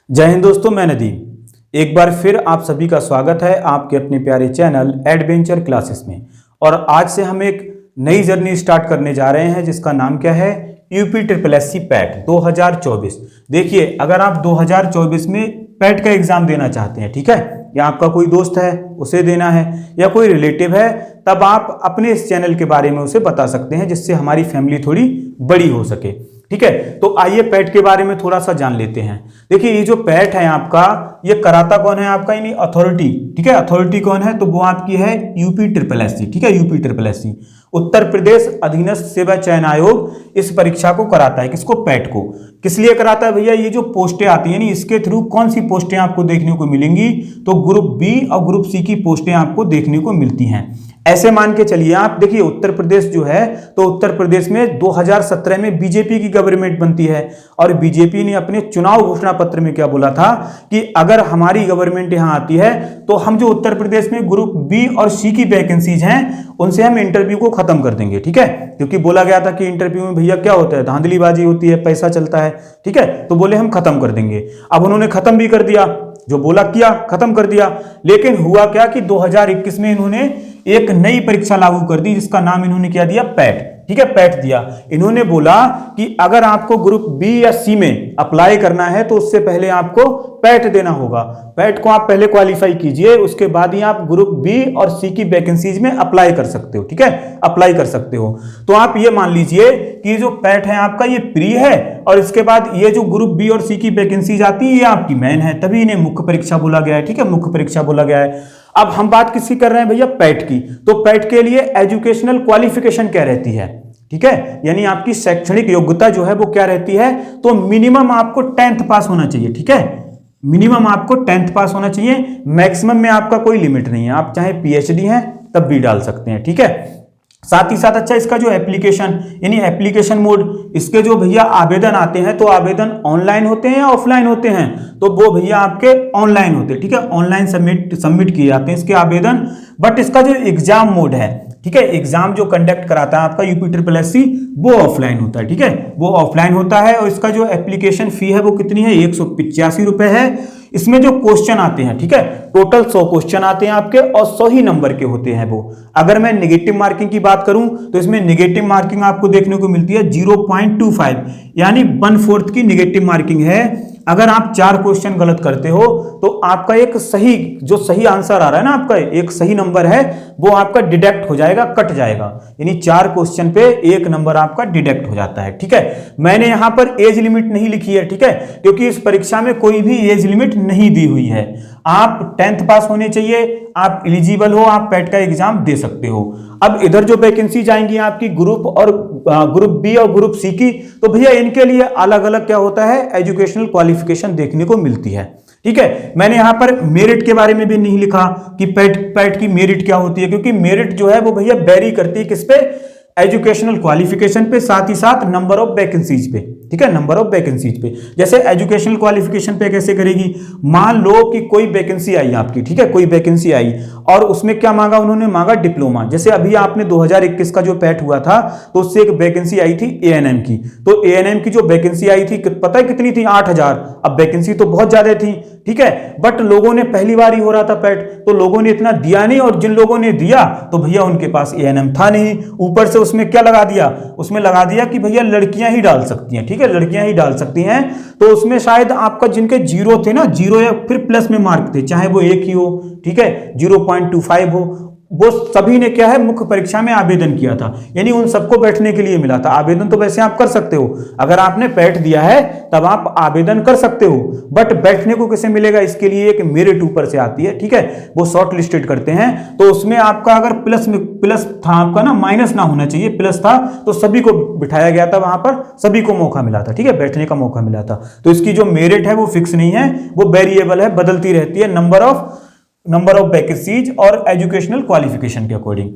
जय हिंद दोस्तों, मैं नदीम। एक बार फिर आप सभी का स्वागत है आपके अपने प्यारे चैनल एडवेंचर क्लासेस में। और आज से हम एक नई जर्नी स्टार्ट करने जा रहे हैं जिसका नाम क्या है, यूपी ट्रिपल एससी पैट 2024। देखिए, अगर आप 2024 में पैट का एग्जाम देना चाहते हैं, ठीक है, या आपका कोई दोस्त है उसे देना है या कोई रिलेटिव है, तब आप अपने इस चैनल के बारे में उसे बता सकते हैं जिससे हमारी फैमिली थोड़ी बड़ी हो सके। ठीक है, तो आइए पैट के बारे में थोड़ा सा जान लेते हैं। देखिए, ये जो पैट है आपका, ये कराता कौन है आपका, यानी अथॉरिटी। ठीक है, अथॉरिटी कौन है, तो वो आपकी है यूपी ट्रिपल एससी। ठीक है, UP triple SC Uttar Pradesh अधीनस्थ सेवा चयन आयोग इस परीक्षा को कराता है। किसको, पैट को। किस लिए कराता है भैया, ये जो पोस्टें आती हैं, इसके थ्रू कौन सी पोस्टें आपको देखने को मिलेंगी, तो ग्रुप बी और ग्रुप सी की पोस्टें आपको देखने को मिलती हैं। ऐसे मान के चलिए आप, देखिए उत्तर प्रदेश जो है, तो उत्तर प्रदेश में 2017 में बीजेपी की गवर्नमेंट बनती है और बीजेपी ने अपने चुनाव घोषणा पत्र में क्या बोला था कि अगर हमारी गवर्नमेंट यहां आती है तो हम जो उत्तर प्रदेश में ग्रुप बी और सी की वैकेंसीज हैं उनसे हम इंटरव्यू को खत्म कर देंगे। ठीक है, क्योंकि बोला गया था कि इंटरव्यू में भैया क्या होता है, धांधलीबाजी होती है, पैसा चलता है। ठीक है, तो बोले हम खत्म कर देंगे। अब उन्होंने खत्म भी कर दिया, जो बोला किया, खत्म कर दिया। लेकिन हुआ क्या कि 2021 में इन्होंने एक नई परीक्षा लागू कर दी जिसका नाम इन्होंने क्या दिया, पैट। ठीक है, पैट दिया। इन्होंने बोला कि अगर आपको ग्रुप बी या सी में अप्लाई करना है तो उससे पहले आपको पैट देना होगा। पैट को आप पहले क्वालिफाई कीजिए, उसके बाद ही आप ग्रुप बी और सी की वैकेंसीज में अप्लाई कर सकते हो। ठीक है, अप्लाई कर सकते हो। तो आप ये मान लीजिए कि जो पैट है आपका, ये प्री है और इसके बाद ये जो ग्रुप बी और सी की वैकेंसीज आती है ये आपकी मेन है, तभी इन्हें मुख्य परीक्षा बोला गया है। ठीक है, मुख्य परीक्षा बोला गया है। अब हम बात किसकी कर रहे हैं भैया, पैट की। तो पैट के लिए एजुकेशनल क्वालिफिकेशन क्या रहती है, ठीक है, यानी आपकी शैक्षणिक योग्यता जो है वो क्या रहती है, तो मिनिमम आपको 10th पास होना चाहिए। ठीक है, मिनिमम आपको 10th पास होना चाहिए। मैक्सिमम में आपका कोई लिमिट नहीं है, आप चाहे पीएचडी हैं तब भी डाल सकते हैं। ठीक है, साथ ही साथ अच्छा, इसका जो एप्लीकेशन यानी एप्लीकेशन मोड, इसके जो भैया आवेदन आते हैं तो आवेदन ऑनलाइन होते हैं या ऑफलाइन होते हैं, तो वो भैया आपके ऑनलाइन होते हैं। ठीक है, ऑनलाइन सबमिट किए जाते हैं इसके आवेदन। बट इसका जो एग्जाम मोड है, ठीक है, एग्जाम जो कंडक्ट कराता है आपका यूपी ट्रिपल एससी, वो ऑफलाइन होता है। ठीक है, वो ऑफलाइन होता है और इसका जो एप्लीकेशन फी है वो कितनी है, 185 रुपए है। इसमें जो क्वेश्चन आते हैं, ठीक है, टोटल 100 क्वेश्चन आते हैं आपके और 100 ही नंबर के होते हैं वो। अगर मैं नेगेटिव मार्किंग की बात करूं तो इसमें नेगेटिव मार्किंग आपको देखने को मिलती है 0.25, यानी 1/4 की नेगेटिव मार्किंग है। अगर आप 4 क्वेश्चन गलत करते हो तो आपका एक सही, जो सही आंसर आ रहा है ना, आपका एक सही नंबर है वो आपका डिडक्ट हो जाएगा, कट जाएगा, यानी 4 क्वेश्चन पे 1 नंबर आपका डिडक्ट हो जाता है। ठीक है, मैंने यहां पर एज लिमिट नहीं लिखी है, ठीक है, क्योंकि इस परीक्षा में कोई भी एज लिमिट नहीं दी हुई है। आप 10th पास होने चाहिए, आप एलिजिबल हो, आप पैट का एग्जाम दे सकते हो। अब इधर जो वैकेंसी जाएंगी आपकी ग्रुप और ग्रुप बी और ग्रुप सी की, तो भैया इनके लिए अलग अलग क्या होता है, एजुकेशनल क्वालिफिकेशन देखने को मिलती है। ठीक है, मैंने यहां पर मेरिट के बारे में भी नहीं लिखा कि पैट की मेरिट क्या होती है, क्योंकि मेरिट जो है वो भैया वेरी करती है किस पे, एजुकेशनल क्वालिफिकेशन पे, साथ ही साथ नंबर ऑफ वैकेंसीज पे। ठीक है, नंबर ऑफ वैकेंसीज पे। जैसे एजुकेशनल क्वालिफिकेशन पे कैसे करेगी, मान लो कि कोई वैकेंसी आई आपकी, ठीक है, कोई वैकेंसी आई और उसमें क्या मांगा, उन्होंने मांगा डिप्लोमा। जैसे अभी आपने 2021 का जो पैट हुआ था तो उससे एक वैकेंसी आई थी एएनएम की, तो एएनएम की जो वैकेंसी आई थी पता है कितनी थी, 8000। अब वैकेंसी तो बहुत ज्यादा थी, ठीक है, बट लोगों ने पहली बार ही हो रहा था पैट, तो लोगों ने इतना दिया नहीं, और जिन लोगों ने दिया तो भैया उनके पास एएनएम था नहीं। ऊपर से उसमें क्या लगा दिया, उसमें लगा दिया कि भैया लड़कियां ही डाल सकती हैं। ठीक है, लड़कियां ही डाल सकती हैं, तो उसमें शायद आपका जिनके 0 थे ना, 0 या फिर प्लस में मार्क थे, चाहे वो 1 ही हो, ठीक है, 0.25 हो, वो सभी ने क्या है, मुख्य परीक्षा में आवेदन किया था, यानी उन सबको बैठने के लिए मिला था। आवेदन तो वैसे आप कर सकते हो, अगर आपने पैट दिया है तब आप आवेदन कर सकते हो, बट बैठने को कैसे मिलेगा, इसके लिए एक मेरिट ऊपर से आती है। ठीक है, वो शॉर्ट लिस्टेड करते हैं, तो उसमें आपका अगर प्लस था आपका ना, माइनस ना होना चाहिए, प्लस था, तो सभी को बिठाया गया था वहां पर, सभी को मौका मिला था। ठीक है, बैठने का मौका मिला था। तो इसकी जो मेरिट है वो फिक्स नहीं है, वो वेरिएबल है, बदलती रहती है नंबर ऑफ वैकेंसीज और एजुकेशनल क्वालिफिकेशन के अकॉर्डिंग।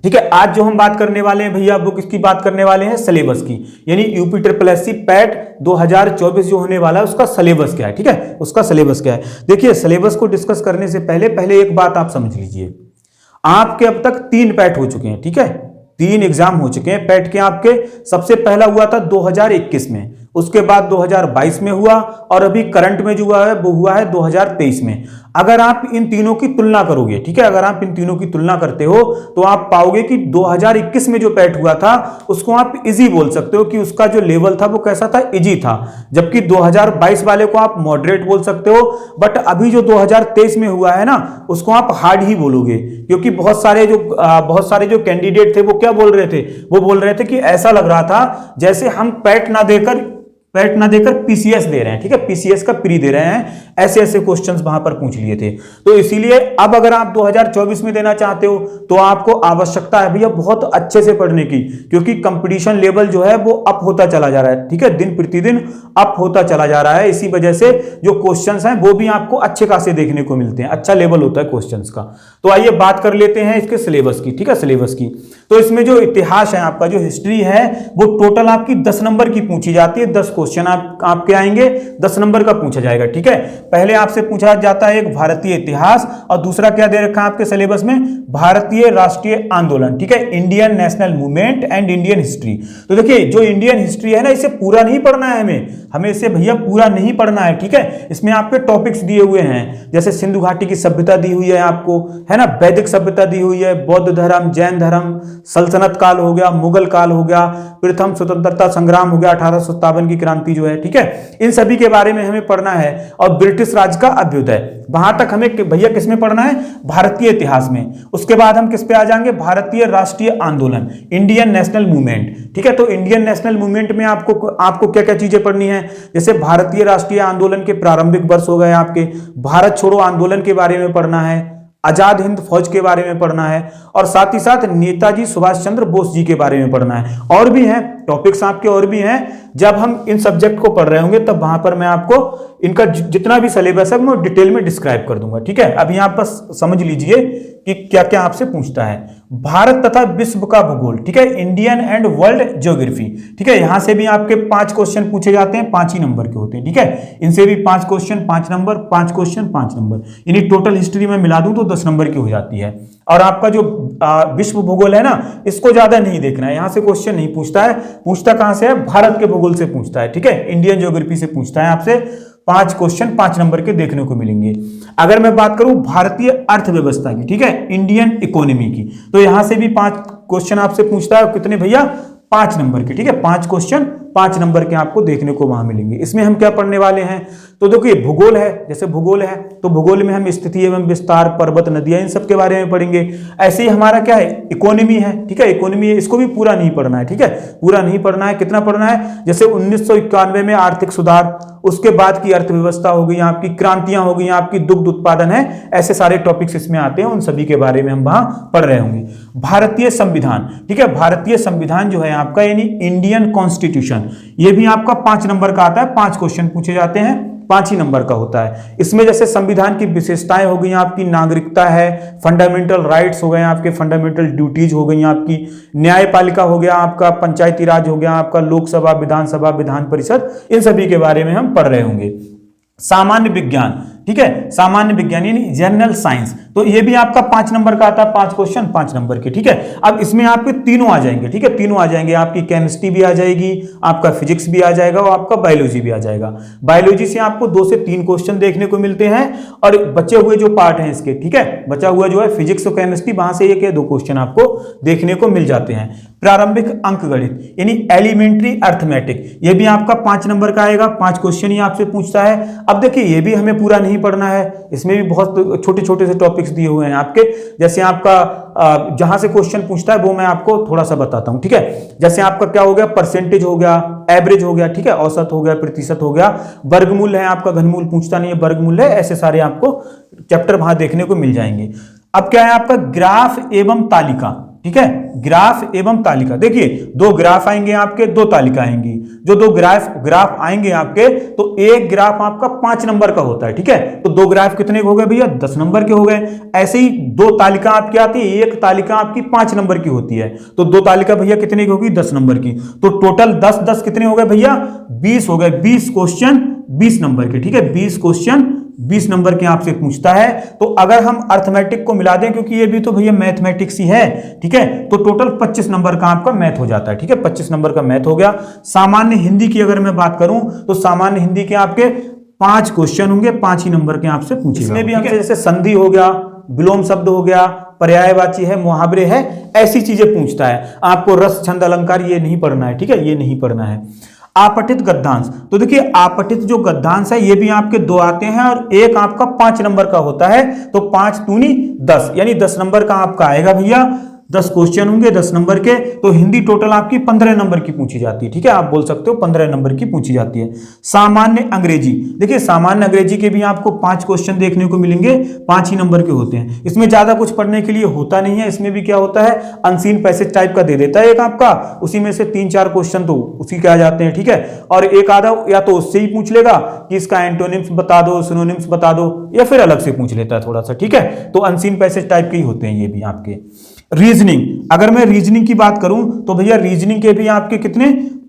ठीक है, आज जो हम बात करने वाले हैं भैया, वो किसकी बात करने वाले हैं, सिलेबस की, यानी यूपी ट्रिपल एससी पैट 2024 जो होने वाला है उसका सिलेबस क्या है। ठीक है, उसका सिलेबस क्या है। देखिए, सिलेबस को डिस्कस करने से पहले एक बात आप समझ लीजिए, आपके अब तक 3 पैट हो चुके हैं। ठीक है, 3 एग्जाम हो चुके हैं पैट के आपके। सबसे पहला हुआ था 2021 में, उसके बाद 2022 में हुआ, और अभी करंट में जो हुआ है वो हुआ है 2023 में। अगर आप इन तीनों की तुलना करोगे, ठीक है, अगर आप इन तीनों की तुलना करते हो तो आप पाओगे कि 2021 में जो पैट हुआ था उसको आप इजी बोल सकते हो, कि उसका जो लेवल था वो कैसा था, इजी था, जबकि 2022 वाले को आप मॉडरेट बोल सकते हो। बट अभी जो 2023 में हुआ है ना, उसको आप हार्ड ही बोलोगे, क्योंकि बहुत सारे जो कैंडिडेट थे वो क्या बोल रहे थे, वो बोल रहे थे कि ऐसा लग रहा था जैसे हम पैट ना देकर पीसीएस दे रहे हैं, ठीक है, पीसीएस का प्री दे रहे हैं, ऐसे ऐसे क्वेश्चंस वहां पर पूछ लिए थे। तो इसीलिए अब अगर आप 2024 में देना चाहते हो तो आपको आवश्यकता है भैया बहुत अच्छे से पढ़ने की, क्योंकि कंपटीशन लेवल जो है वो अप होता चला जा रहा है, ठीक है, दिन प्रतिदिन अप होता चला जा रहा है। इसी वजह से जो क्वेश्चंस हैं वो भी आपको अच्छे खासे देखने को मिलते हैं, अच्छा लेवल होता है क्वेश्चंस का। तो आइए बात कर लेते हैं इसके सिलेबस की, ठीक है, सिलेबस की। तो इसमें जो इतिहास है, आपका जो हिस्ट्री है, वो टोटल आपकी 10 नंबर की पूछी जाती है। 10 क्वेश्चन आपके आएंगे, 10 नंबर का पूछा जाएगा, ठीक है। पहले आपसे पूछा जाता है एक भारतीय इतिहास, और दूसरा क्या दे रखा है आपके सिलेबस में, भारतीय राष्ट्रीय आंदोलन, ठीक है, Indian national movement and Indian history. तो देखिए जो इंडियन हिस्ट्री है ना, इसे पूरा नहीं पढ़ना है हमें इसे भैया पूरा नहीं पढ़ना है, ठीक है। इसमें आपके टॉपिक्स दिए हुए हैं, जैसे सिंधु घाटी की सभ्यता दी हुई है आपको, है ना, वैदिक सभ्यता दी हुई है, बौद्ध धर्म, जैन धर्म, सल्तनत काल हो गया, मुगल काल हो गया, प्रथम स्वतंत्रता संग्राम हो गया, 1857 की क्रांति जो है, ठीक है, इन सभी के बारे में हमें पढ़ना है। और ब्रिटिश राज का अभ्युदय, वहां तक हमें भैया किसमें पढ़ना है, भारतीय इतिहास में। उसके बाद हम किस पे आ जाएंगे, भारतीय राष्ट्रीय आंदोलन, इंडियन नेशनल मूवमेंट, ठीक है। तो इंडियन नेशनल मूवमेंट में आपको क्या क्या चीजें पढ़नी है, जैसे भारतीय राष्ट्रीय आंदोलन के प्रारंभिक वर्ष हो गए आपके, भारत छोड़ो आंदोलन के बारे में पढ़ना है, आजाद हिंद फौज के बारे में पढ़ना है, और साथ ही साथ नेताजी सुभाष चंद्र बोस जी के बारे में पढ़ना है। और भी हैं टॉपिक्स आपके, और भी हैं। जब हम इन सब्जेक्ट को पढ़ रहे होंगे तब वहां पर मैं आपको इनका जितना भी सिलेबस है मैं डिटेल में डिस्क्राइब कर दूंगा, ठीक है। अभी यहां पर समझ लीजिए कि क्या क्या आपसे पूछता है। भारत तथा विश्व का भूगोल, ठीक है, इंडियन एंड वर्ल्ड ज्योग्राफी, ठीक है, यहां से भी आपके 5 क्वेश्चन पूछे जाते हैं, 5 ही नंबर के होते हैं, ठीक है। इनसे भी 5 क्वेश्चन 5 नंबर, 5 क्वेश्चन 5 नंबर, यानी टोटल हिस्ट्री में मिला दूं तो 10 नंबर की हो जाती है। और आपका जो विश्व भूगोल है ना, इसको ज्यादा नहीं देखना है, यहां से क्वेश्चन नहीं पूछता है, पूछता कहां से है, भारत के भूगोल से पूछता है, ठीक है, इंडियन ज्योग्राफी से पूछता है आपसे। 5 क्वेश्चन 5 नंबर के देखने को मिलेंगे। अगर मैं बात करूं भारतीय अर्थव्यवस्था की, ठीक है, इंडियन इकोनॉमी की, तो यहां से भी 5 क्वेश्चन आपसे पूछता है, कितने भैया, 5 नंबर के, ठीक है, 5 क्वेश्चन 5 नंबर के आपको देखने को वहां मिलेंगे। इसमें हम क्या पढ़ने वाले हैं, तो देखिए भूगोल है, जैसे भूगोल है तो भूगोल में हम स्थिति एवं विस्तार, पर्वत, नदियां, इन सब के बारे में पढ़ेंगे। ऐसे ही हमारा क्या है, इकोनॉमी है, ठीक है, इकोनॉमी है, इसको भी पूरा नहीं पढ़ना है, ठीक है, पूरा नहीं पढ़ना है। कितना पढ़ना है, जैसे 1991 में आर्थिक सुधार, उसके बाद की अर्थव्यवस्था हो गई, आपकी क्रांतियां हो गई, आपकी दुग्ध उत्पादन है, ऐसे सारे टॉपिक्स इसमें आते हैं, उन सभी के बारे में हम वहां पढ़ रहे होंगे। भारतीय संविधान, ठीक है, भारतीय संविधान जो है आपका, यानी इंडियन कॉन्स्टिट्यूशन, ये भी आपका 5 नंबर का आता है। 5 क्वेश्चन पूछे जाते हैं, 5 ही नंबर का होता है। इसमें जैसे संविधान की विशेषताएं हो गई, आपकी नागरिकता है, फंडामेंटल राइट्स हो गए आपके, फंडामेंटल ड्यूटीज हो गई आपकी, न्यायपालिका हो गया आपका, पंचायती राज हो गया आपका, लोकसभा, विधानसभा, विधान परिषद, इन सभी के बारे में हम पढ़ रहे होंगे। सामान्य विज्ञान, ठीक है, सामान्य विज्ञान यानी जनरल साइंस, तो ये भी आपका 5 नंबर का आता है। 5 क्वेश्चन 5 नंबर के, ठीक है। अब इसमें आपके तीनों आ जाएंगे, ठीक है, तीनों आ जाएंगे, आपकी केमिस्ट्री भी आ जाएगी, आपका फिजिक्स भी आ जाएगा, और आपका बायोलॉजी भी आ जाएगा। बायोलॉजी से आपको 2 से 3 क्वेश्चन देखने को मिलते हैं, और बचे हुए जो पार्ट हैं इसके, ठीक है, बचा हुआ जो है फिजिक्स और केमिस्ट्री, वहां से 1 या 2 क्वेश्चन आपको देखने को मिल जाते हैं। प्रारंभिक अंकगणित यानी एलिमेंट्री अर्थमेटिक, ये भी आपका 5 नंबर का आएगा, 5 क्वेश्चन ही आपसे पूछता है। अब देखिए ये भी हमें पूरा नहीं पढ़ना है, इसमें भी बहुत छोटे छोटे से टॉपिक्स दिए हुए हैं आपके, जैसे आपका जहां से क्वेश्चन पूछता है वो मैं आपको थोड़ा सा बताता हूं, ठीक है। जैसे आपका क्या हो गया, परसेंटेज हो गया, एवरेज हो गया, ठीक है, औसत हो गया, प्रतिशत हो गया, वर्गमूल है आपका, घनमूल पूछता नहीं है, वर्गमूल है, ऐसे सारे आपको चैप्टर वहां देखने को मिल जाएंगे। अब क्या है आपका, ग्राफ एवं तालिका, ठीक है, ग्राफ एवं तालिका। देखिए 2 ग्राफ आएंगे आपके, 2 तालिका आएंगी। जो 2 ग्राफ आएंगे आपके, तो एक ग्राफ आपका 5 नंबर का होता है, ठीक है, तो 2 ग्राफ कितने हो गए भैया, 10 नंबर के हो गए। ऐसे ही 2 तालिका आपकी आती है, एक तालिका आपकी 5 नंबर की होती है, तो 2 तालिका भैया कितने की होगी, 10 नंबर की। तो टोटल 10 कितने हो गए भैया, 20 हो गए। 20 क्वेश्चन 20 नंबर के, ठीक है, 20 क्वेश्चन 20 नंबर के आपसे पूछता है। तो अगर हम अर्थमेटिक को मिला दें, क्योंकि ये भी तो भैया मैथमेटिक्स ही है, ठीक है, तो टोटल 25 नंबर का आपका मैथ हो जाता है, ठीक है, 25 नंबर का मैथ हो गया। सामान्य हिंदी की अगर मैं बात करूं तो सामान्य हिंदी के आपके 5 क्वेश्चन होंगे, 5 ही नंबर के आपसे पूछेगा। इसमें भी हमसे जैसे संधि हो गया, विलोम शब्द हो गया, पर्यायवाची है, मुहावरे है, ऐसी चीजें पूछता है। आपको रस छंद अलंकार ये नहीं पढ़ना है, ठीक है, ये नहीं पढ़ना है। आपठित गद्यांश, तो देखिए आपठित जो गद्यांश है ये भी आपके 2 आते हैं और एक आपका 5 नंबर का होता है। तो 5 दूनी 10, यानी 10 नंबर का आपका आएगा भैया। 10 क्वेश्चन होंगे 10 नंबर के। तो हिंदी टोटल आपकी 15 नंबर की पूछी जाती है, ठीक है, आप बोल सकते हो 15 नंबर की पूछी जाती है। सामान्य अंग्रेजी, देखिए सामान्य अंग्रेजी के भी आपको 5 क्वेश्चन देखने को मिलेंगे, 5 ही नंबर के होते हैं। इसमें ज्यादा कुछ पढ़ने के लिए होता नहीं है। इसमें भी क्या होता है, अनसीन पैसेज टाइप का दे देता है एक आपका, उसी में से 3-4 क्वेश्चन तो उसी के आ जाते हैं, ठीक है, और एक आधा या तो उससे ही पूछ लेगा कि इसका एंटोनिम्स बता दो, सिनोनिम्स बता दो, या फिर अलग से पूछ लेता है थोड़ा सा, ठीक है। तो अनसीन पैसेज टाइप के ही होते हैं ये भी आपके। रीजनिंग, अगर मैं रीजनिंग की बात करूं तो भैया रीजनिंग के भी आपके कितने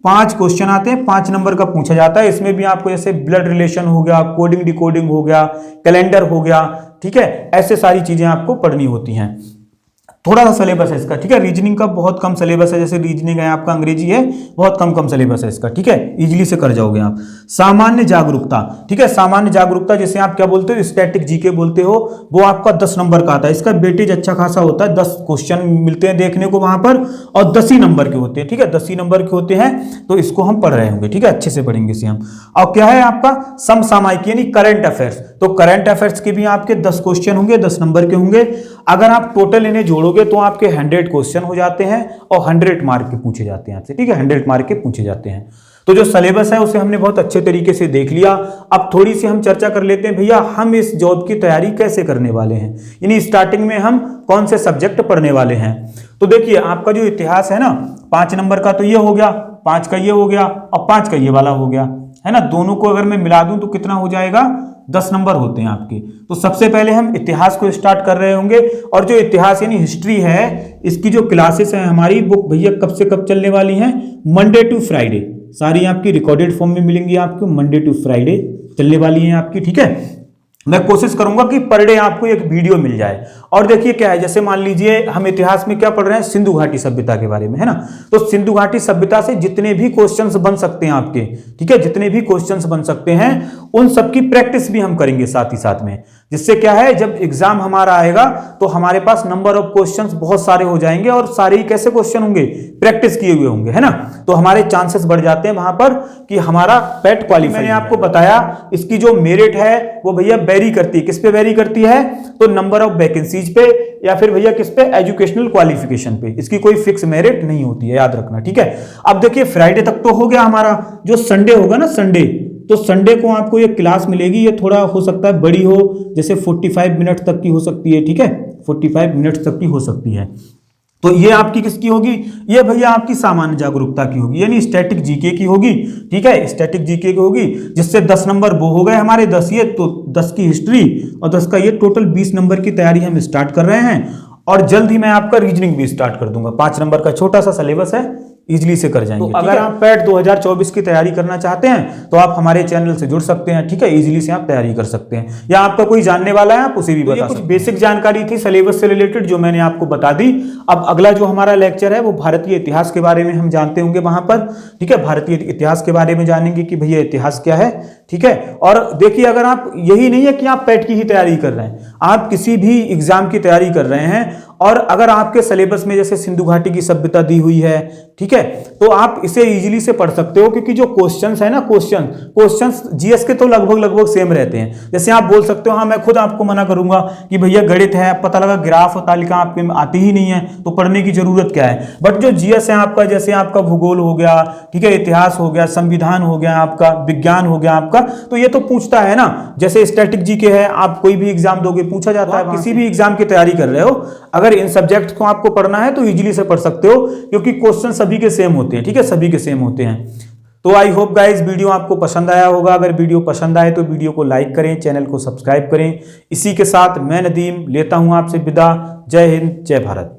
5 क्वेश्चन आते हैं, 5 नंबर का पूछा जाता है। इसमें भी आपको जैसे ब्लड रिलेशन हो गया, कोडिंग डिकोडिंग हो गया, कैलेंडर हो गया, ठीक है, ऐसे सारी चीजें आपको पढ़नी होती हैं। थोड़ा सा सिलेबस है इसका, ठीक है, रीजनिंग का बहुत कम सिलेबस है, जैसे रीजनिंग है आपका, अंग्रेजी है, बहुत कम सिलेबस है इसका, ठीक है, इजीली से कर जाओगे आप। सामान्य जागरूकता, ठीक है, सामान्य जागरूकता जिसे आप क्या बोलते हो, स्टैटिक जीके बोलते हो, वो आपका 10 नंबर का आता है। इसका वेटेज अच्छा खासा होता है, 10 क्वेश्चन मिलते हैं देखने को वहां पर, और 10 ही नंबर के होते हैं, ठीक है, 10 ही नंबर के होते हैं। तो इसको हम पढ़ रहे होंगे, ठीक है, अच्छे से पढ़ेंगे इसे हम। और क्या है आपका समसामयिक यानी करंट अफेयर्स, तो करंट अफेयर्स के भी आपके 10 क्वेश्चन होंगे, 10 नंबर के होंगे। अगर आप टोटल इन्हें जोड़ोगे तो आपके 100 क्वेश्चन हो जाते हैं और 100 मार्क के पूछे जाते हैं आपसे, ठीक है, 100 मार्क के पूछे जाते हैं। तो जो सिलेबस है उसे हमने बहुत अच्छे तरीके से देख लिया। अब थोड़ी सी हम चर्चा कर लेते हैं भैया, हम इस जॉब की तैयारी कैसे करने वाले हैं, यानी स्टार्टिंग में हम कौन से सब्जेक्ट पढ़ने वाले हैं। तो देखिए आपका जो इतिहास है ना, 5 नंबर का तो ये हो गया, 5 का ये हो गया और 5 का ये वाला हो गया, है ना। दोनों को अगर मैं मिला दूं तो कितना हो जाएगा, 10 नंबर होते हैं आपके। तो सबसे पहले हम इतिहास को स्टार्ट कर रहे होंगे, और जो इतिहास यानी हिस्ट्री है, इसकी जो क्लासेस हैं हमारी, वो भैया कब से कब चलने वाली हैं, मंडे टू फ्राइडे, सारी आपकी रिकॉर्डेड फॉर्म में मिलेंगी आपको, मंडे टू फ्राइडे चलने वाली हैं आपकी, ठीक है। मैं कोशिश करूंगा कि पर डे आपको एक वीडियो मिल जाए। और देखिए क्या है, जैसे मान लीजिए हम इतिहास में क्या पढ़ रहे हैं, सिंधु घाटी सभ्यता के बारे में, है ना। तो सिंधु घाटी सभ्यता से जितने भी क्वेश्चंस बन सकते हैं आपके, ठीक है, जितने भी क्वेश्चंस बन सकते हैं उन सबकी प्रैक्टिस भी हम करेंगे साथ ही साथ में, जिससे क्या है, जब एग्जाम हमारा आएगा तो हमारे पास नंबर ऑफ क्वेश्चंस बहुत सारे हो जाएंगे, और सारे ही कैसे क्वेश्चन होंगे, प्रैक्टिस किए हुए होंगे, है ना। तो हमारे चांसेस बढ़ जाते हैं वहां पर कि हमारा पेट क्वालिफाई। मैंने आपको बताया इसकी जो मेरिट है वो भैया वेरी करती है, किस पे वेरी करती है, तो नंबर ऑफ वैकेंसीज पे, या फिर भैया किस पे, एजुकेशनल क्वालिफिकेशन पे। इसकी कोई फिक्स मेरिट नहीं होती है, याद रखना, ठीक है। अब देखिए फ्राइडे तक तो हो गया हमारा, जो संडे होगा ना, संडे, तो संडे को आपको ये क्लास मिलेगी, ये थोड़ा हो सकता है बड़ी हो, जैसे 45 मिनट तक की हो सकती है, ठीक है, 45 मिनट तक की हो सकती है। तो ये आपकी किसकी होगी, ये भैया आपकी सामान्य जागरूकता की होगी, यानी स्टैटिक जीके की होगी, ठीक है, स्टैटिक जीके की होगी, जिससे 10 नंबर वो हो गए हमारे, 10 ये, तो 10 की हिस्ट्री और 10 का ये, टोटल 20 नंबर की तैयारी हम स्टार्ट कर रहे हैं। और जल्द ही मैं आपका रीजनिंग भी स्टार्ट कर दूंगा, 5 नंबर का छोटा सा सिलेबस है, इजीली से कर जाएंगे। तो अगर आप पैट 2024 की तैयारी करना चाहते हैं तो आप हमारे चैनल से जुड़ सकते हैं, ठीक है, इजीली से आप तैयारी कर सकते हैं, या आपका कोई जानने वाला है आप उसे भी बता सकते हैं। कुछ बेसिक जानकारी थी सिलेबस से रिलेटेड जो मैंने आपको बता दी। अब अगला जो हमारा लेक्चर है वो भारतीय इतिहास के बारे में हम जानते होंगे वहां पर, ठीक है, भारतीय इतिहास के बारे में जानेंगे कि भैया इतिहास क्या है, ठीक है। और देखिए अगर आप, यही नहीं है कि आप पैट की ही तैयारी कर रहे हैं, आप किसी भी एग्जाम की तैयारी कर रहे हैं, और अगर आपके सिलेबस में जैसे सिंधु घाटी की सभ्यता दी हुई है, ठीक है, तो आप इसे इजीली से पढ़ सकते हो, क्योंकि जो क्वेश्चंस है ना, क्वेश्चंस जीएस के तो लगभग सेम रहते हैं। जैसे आप बोल सकते हो, हाँ मैं खुद आपको मना करूंगा कि भैया गणित है, पता लगा ग्राफ और तालिका आपके में आती ही नहीं है, तो पढ़ने की जरूरत क्या है। बट जो जीएस है आपका, जैसे आपका भूगोल हो गया, ठीक है, इतिहास हो गया, संविधान हो गया आपका, विज्ञान हो गया आपका, तो ये तो पूछता है ना। जैसे स्टैटिक जीके है, आप कोई भी एग्जाम दोगे पूछा जाता है, किसी भी एग्जाम की तैयारी कर रहे हो, अगर इन सब्जेक्ट को आपको पढ़ना है तो इजीली से पढ़ सकते हो, क्योंकि क्वेश्चन सभी के सेम होते हैं, ठीक है, सभी के सेम होते हैं। तो आई होप गाइस वीडियो आपको पसंद आया होगा। अगर वीडियो पसंद आए तो वीडियो को लाइक करें, चैनल को सब्सक्राइब करें। इसी के साथ मैं नदीम लेता हूं आपसे विदा। जय हिंद, जय भारत।